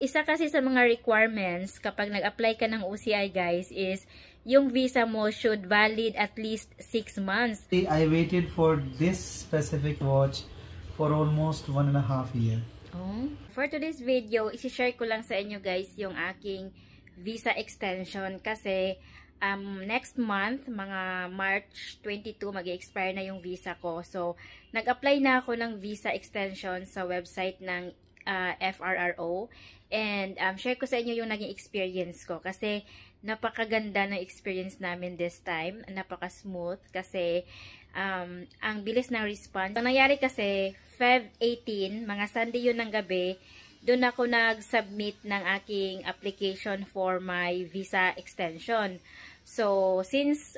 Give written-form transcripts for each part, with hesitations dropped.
isa kasi sa mga requirements kapag nag-apply ka ng OCI guys is yung visa mo should valid at least 6 months. I waited for this specific watch for almost 1.5 years. Oh. For today's video, isi-share ko lang sa inyo guys yung aking visa extension kasi next month, mga March 22, mag-expire na yung visa ko. So, nag-apply na ako ng visa extension sa website ng FRRO. And share ko sa inyo yung naging experience ko kasi napakaganda ng experience namin this time. Napaka-smooth kasi ang bilis ng response. Ang nangyari kasi, Feb 18, mga Sunday yun ng gabi, doon ako nag-submit ng aking application for my visa extension. So, since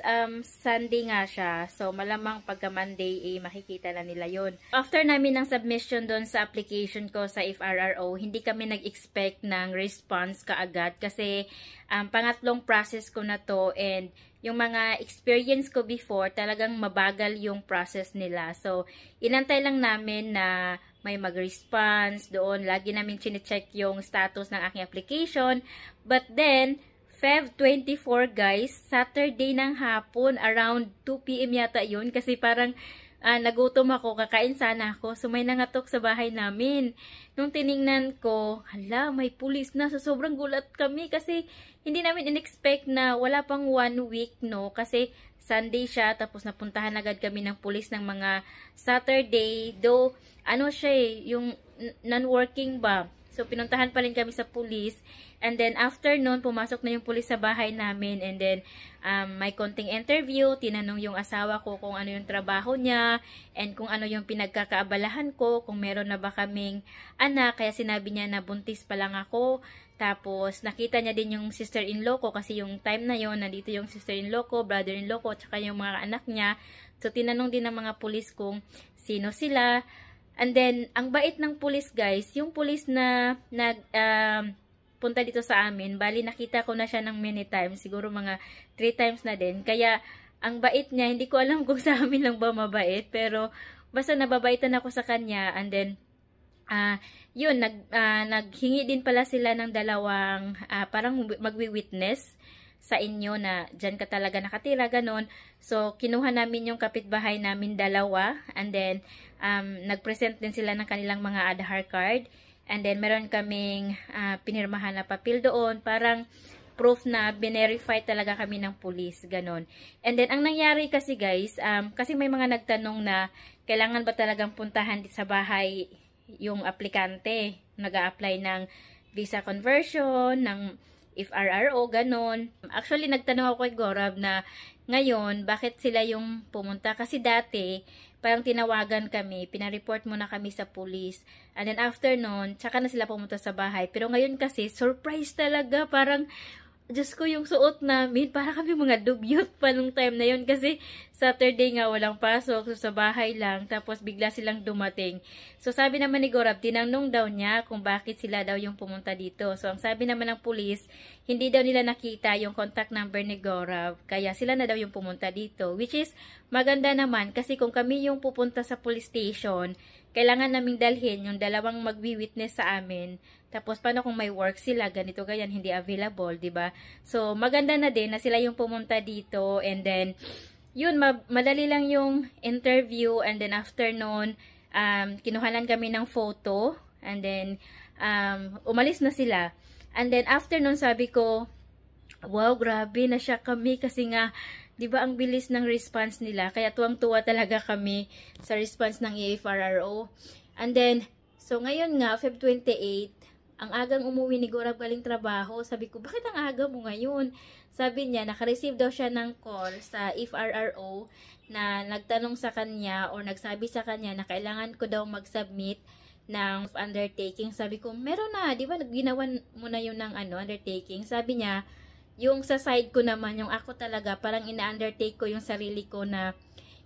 Sunday nga siya, so malamang pagka Monday, makikita na nila yun. After namin ng submission doon sa application ko sa FRRO, hindi kami nag-expect ng response kaagad kasi pangatlong process ko na to and yung mga experience ko before, talagang mabagal yung process nila. So, inantay lang namin na may mag-response doon. Lagi namin chine-check yung status ng aking application. But then, Feb 24 guys, Saturday ng hapon, around 2 PM yata yun. Kasi parang nagutom ako, kakain sana ako. So may nangatok sa bahay namin. Nung tiningnan ko, hala, may pulis na. So sobrang gulat kami kasi hindi namin in-expect na wala pang 1 week, no? Kasi Sunday siya, tapos napuntahan agad kami ng pulis ng mga Saturday. Though, ano siya yung non-working ba? So, pinuntahan pa rin kami sa pulis. And then, after nun, pumasok na yung pulis sa bahay namin. And then, may konting interview. Tinanong yung asawa ko kung ano yung trabaho niya. And kung ano yung pinagkakaabalahan ko. Kung meron na ba kaming anak. Kaya sinabi niya na buntis pa lang ako. Tapos, nakita niya din yung sister-in-law ko. Kasi yung time na yon nandito yung sister-in-law ko, brother-in-law ko, tsaka yung mga anak niya. So, tinanong din ng mga pulis kung sino sila. And then, ang bait ng pulis guys, yung pulis na punta dito sa amin, bali nakita ko na siya ng many times, siguro mga 3 times na din. Kaya, ang bait niya, hindi ko alam kung sa amin lang ba mabait, pero basta nababaitan ako sa kanya. And then, yun, naghingi din pala sila ng dalawang, parang magwi-witness sa inyo na dyan ka talaga nakatira, ganun. So, kinuha namin yung kapitbahay namin dalawa. And then, nag-present din sila ng kanilang mga Aadhaar card. And then, meron kaming pinirmahan na papel doon. Parang proof na binerify talaga kami ng police, ganun. And then, ang nangyari kasi guys, kasi may mga nagtanong na kailangan ba talagang puntahan sa bahay yung aplikante, nag-a-apply ng visa conversion, ng FRRO, ganon. Actually, nagtanong ako kay Gorab na ngayon, bakit sila yung pumunta? Kasi dati, parang tinawagan kami, pinareport muna kami sa police. And then after nun, tsaka na sila pumunta sa bahay. Pero ngayon kasi, surprise talaga. Parang, Diyos ko, yung suot namin, para kami mga dubyot pa nung time na yun. Kasi Saturday nga walang pasok, so sa bahay lang. Tapos bigla silang dumating. So sabi naman ni Gorab, tinanong daw niya kung bakit sila daw yung pumunta dito. So ang sabi naman ng pulis, hindi daw nila nakita yung contact number ni Gorab. Kaya sila na daw yung pumunta dito. Which is maganda naman kasi kung kami yung pupunta sa police station, kailangan naming dalhin yung dalawang magwi-witness sa amin. Tapos, paano kung may work sila, ganito, ganyan, hindi available, ba diba? So, maganda na din na sila yung pumunta dito. And then, yun, madali lang yung interview. And then, after nun, kinuhanan kami ng photo. And then, umalis na sila. And then, after nun, sabi ko, wow, grabe, nasya kami kasi nga, di ba ang bilis ng response nila? Kaya tuwang-tuwa talaga kami sa response ng FRRO. And then, so ngayon nga, Feb 28, ang agang umuwi ni Gorab galing trabaho. Sabi ko, bakit ang aga mo ngayon? Sabi niya, naka-receive daw siya ng call sa FRRO na nagtanong sa kanya or nagsabi sa kanya na kailangan ko daw mag-submit ng undertaking. Sabi ko, meron na, di ba? Ginawa mo na yun ng undertaking. Sabi niya, yung sa side ko naman, yung ako talaga, parang ina-undertake ko yung sarili ko na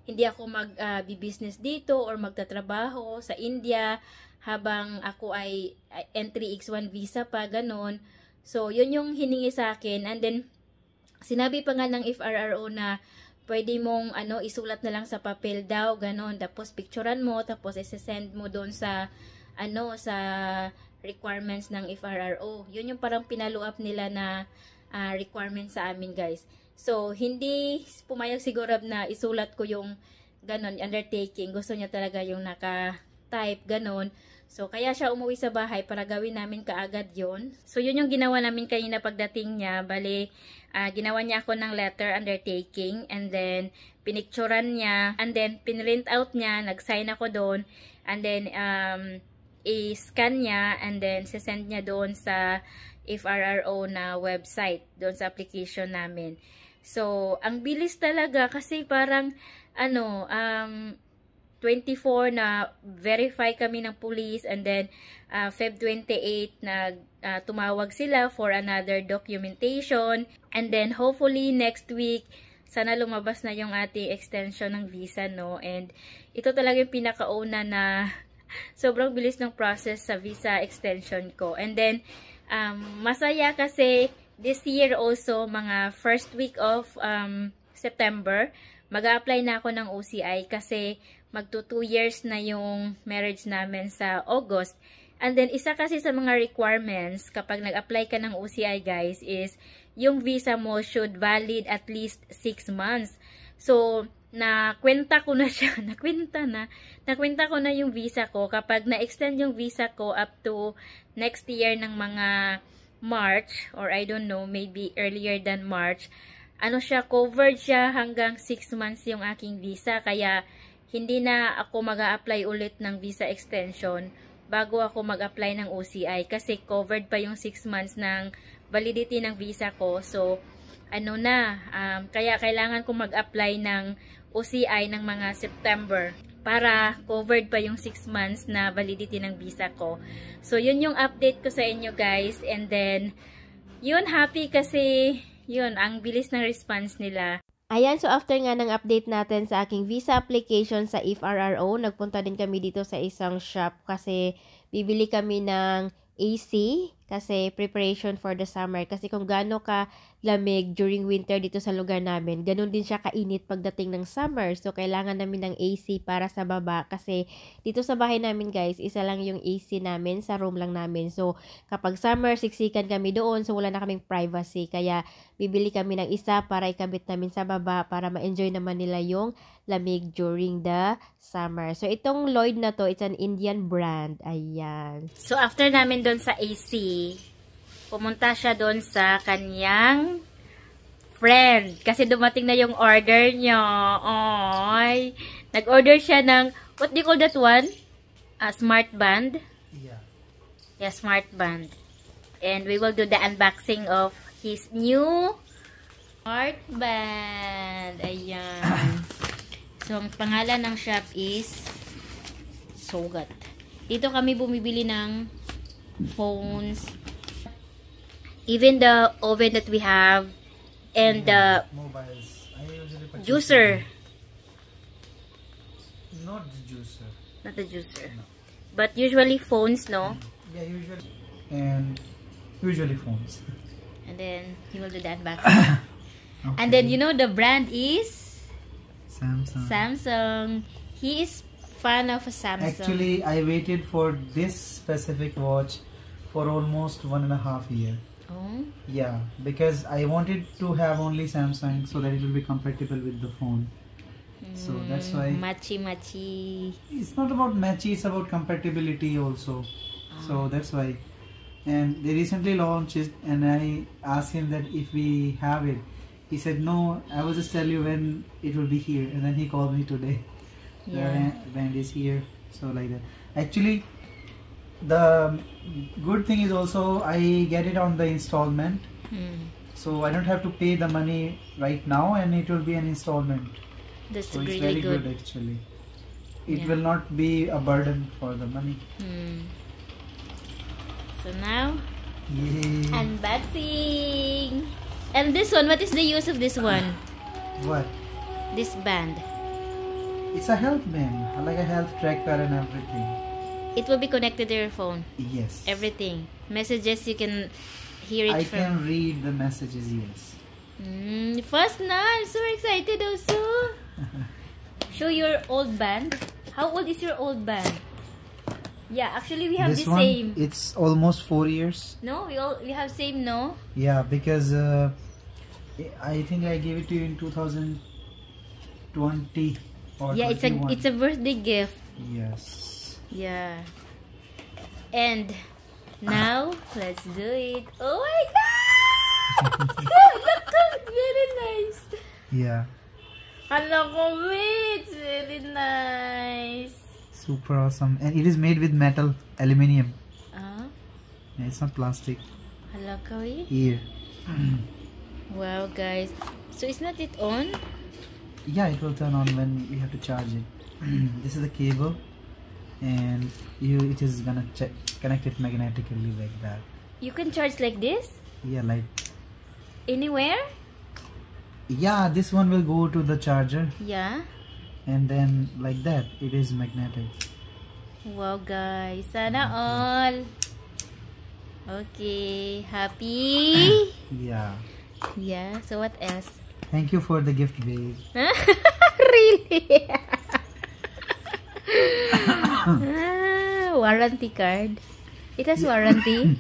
hindi ako mag-business dito or magtatrabaho sa India habang ako ay N3X1 visa pa, ganun. So, yun yung hiningi sa akin. And then, sinabi pa nga ng FRRO na pwede mong isulat na lang sa papel daw, ganun. Tapos, picturean mo, tapos isesend mo doon sa sa requirements ng FRRO. Yun yung parang pinalu up nila na requirements sa amin, guys. So, hindi pumayag siguro na isulat ko yung ganon, undertaking. Gusto niya talaga yung naka-type, ganon. So, kaya siya umuwi sa bahay para gawin namin kaagad yon. So, yun yung ginawa namin kanina pagdating niya. Bali, ginawa niya ako ng letter undertaking. And then, pinicturan niya. And then, pinrint out niya. Nag-sign ako doon. And then, i-scan niya. And then, sisend niya doon sa FRRO na website. Doon sa application namin. So, ang bilis talaga kasi parang, 24 na verify kami ng police, and then Feb 28 na tumawag sila for another documentation, and then hopefully next week sana lumabas na yung ating extension ng visa, no? And ito talaga yung pinakauna na sobrang bilis ng process sa visa extension ko. And then masaya kasi this year also, mga first week of September, mag-a-apply na ako ng OCI kasi magto 2 years na yung marriage namin sa August. And then, isa kasi sa mga requirements kapag nag-apply ka ng OCI, guys, is yung visa mo should valid at least 6 months. So, nakwenta ko na siya. Nakwenta ko na yung visa ko. Kapag na-extend yung visa ko up to next year ng mga March, or I don't know, maybe earlier than March, covered siya hanggang 6 months yung aking visa. Kaya, hindi na ako mag-a-apply ulit ng visa extension bago ako mag-apply ng OCI kasi covered pa yung 6 months ng validity ng visa ko. So, kaya kailangan ko mag-apply ng OCI ng mga September para covered pa yung 6 months na validity ng visa ko. So, yun yung update ko sa inyo, guys. And then, yun, happy kasi, yun, ang bilis ng response nila. Ayan, so after nga ng update natin sa aking visa application sa FRRO, nagpunta din kami dito sa isang shop kasi bibili kami ng AC kasi preparation for the summer. Kasi kung gaano ka lamig during winter dito sa lugar namin, ganun din siya kainit pagdating ng summer. So, kailangan namin ng AC para sa baba kasi dito sa bahay namin, guys, isa lang yung AC namin, sa room lang namin. So, kapag summer, siksikan kami doon, so wala na kaming privacy. Kaya, bibili kami ng isa para ikabit namin sa baba para ma-enjoy naman nila yung lamig during the summer. So, itong Lloyd na to, it's an Indian brand. Ayan. So, after namin doon sa AC, pumunta siya doon sa kanyang friend. Kasi dumating na yung order niya. Oy. Nag-order siya ng, what do you call that one? Smart band? Yeah. Yeah, smart band. And we will do the unboxing of his new smart band. Ayan. So, ang pangalan ng shop is Sogat. Dito kami bumibili ng phones, even the oven that we have, and the mobiles. I usually purchase juicer. Not the juicer. Not the juicer. No. But usually phones, no? Yeah, usually. And usually phones. And then he will do the unboxing. Okay. And then you know the brand is Samsung. Samsung. He is fan of Samsung. Actually, I waited for this specific watch for almost 1.5 years. Oh. Yeah, because I wanted to have only Samsung so that it will be compatible with the phone. So that's why. Machi. It's not about matchy, it's about compatibility also. So that's why. And they recently launched it, and I asked him that if we have it. He said no, I will just tell you when it will be here. And then he called me today. Yeah. The band is here. So like that. Actually, the good thing is also I get it on the installment. So I don't have to pay the money right now, and it will be an installment. That's So it's really very good. good actually. It Yeah. will not be a burden for the money. So now, Yay. unboxing. And this one, what is the use of this one? What? This band. It's a health band, like a health tracker and everything. It will be connected to your phone. Yes. Everything. Messages, you can hear it I from. can read the messages, yes. First na, I'm so excited also. Show your old band. How old is your old band? Yeah, actually we have This the one, same. it's almost 4 years. No, we have same, no? Yeah, because I think I gave it to you in 2020 or Yeah, 21. it's a birthday gift. Yes. Yeah. And now let's do it. Oh my god! Look, very nice. Yeah. Hello, it's very nice. Super awesome. And it is made with metal, aluminium. Uh, It's not plastic. hello, Kawi. Here. Wow, guys. So is not it on? Yeah, it will turn on when we have to charge it. This is the cable, and it is gonna connect it magnetically like that. You can charge like this? Yeah, like Anywhere? yeah, this one will go to the charger, Yeah. and then like that, it is magnetic. Wow, guys. Sana all. Okay. Happy? Yeah. Yeah. So what else? Thank you for the gift, babe. Really? Warranty card. It has warranty.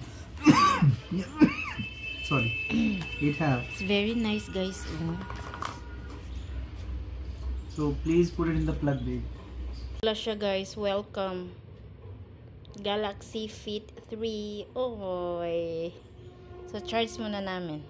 Sorry. It has. It's very nice, guys. Oh. So please put it in the plug, babe. Wala siya, guys. Welcome. Galaxy Fit 3. Oy. So charge muna namin.